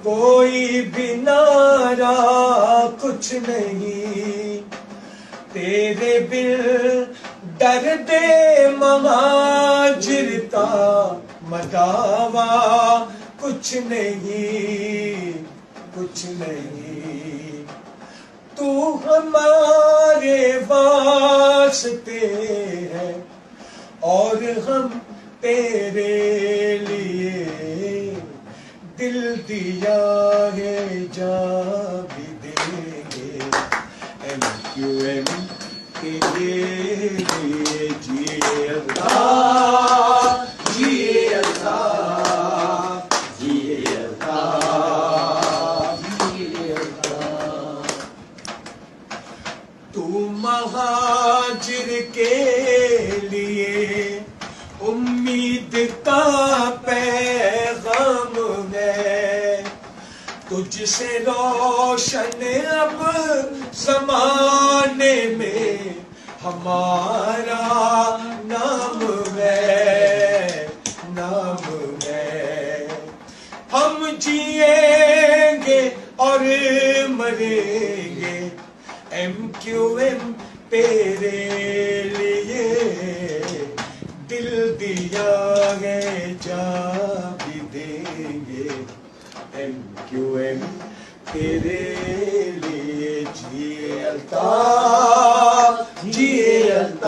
کوئی بھی نعرہ کچھ نہیں تیرے بل درد مہاجر کا مداوا کچھ نہیں کچھ نہیں تو ہمارے واسطے ہے اور ہم تیرے لیے دل دیا ہے جا بھی دیں گے MQM کے لیے جیے اللہ جیے اللہ جیے اللہ جیے اللہ تو مہاجر کے لیے امید کا پیغام ہے تجھ سے روشن اب زمانے میں ہمارا نام ہے نام ہے ہم جیئیں گے اور مریں گے MQM تیرے لیے دل دیا ہے جا بھی دیں گے MQM تیرے لیے جیے اللہ جیے اللہ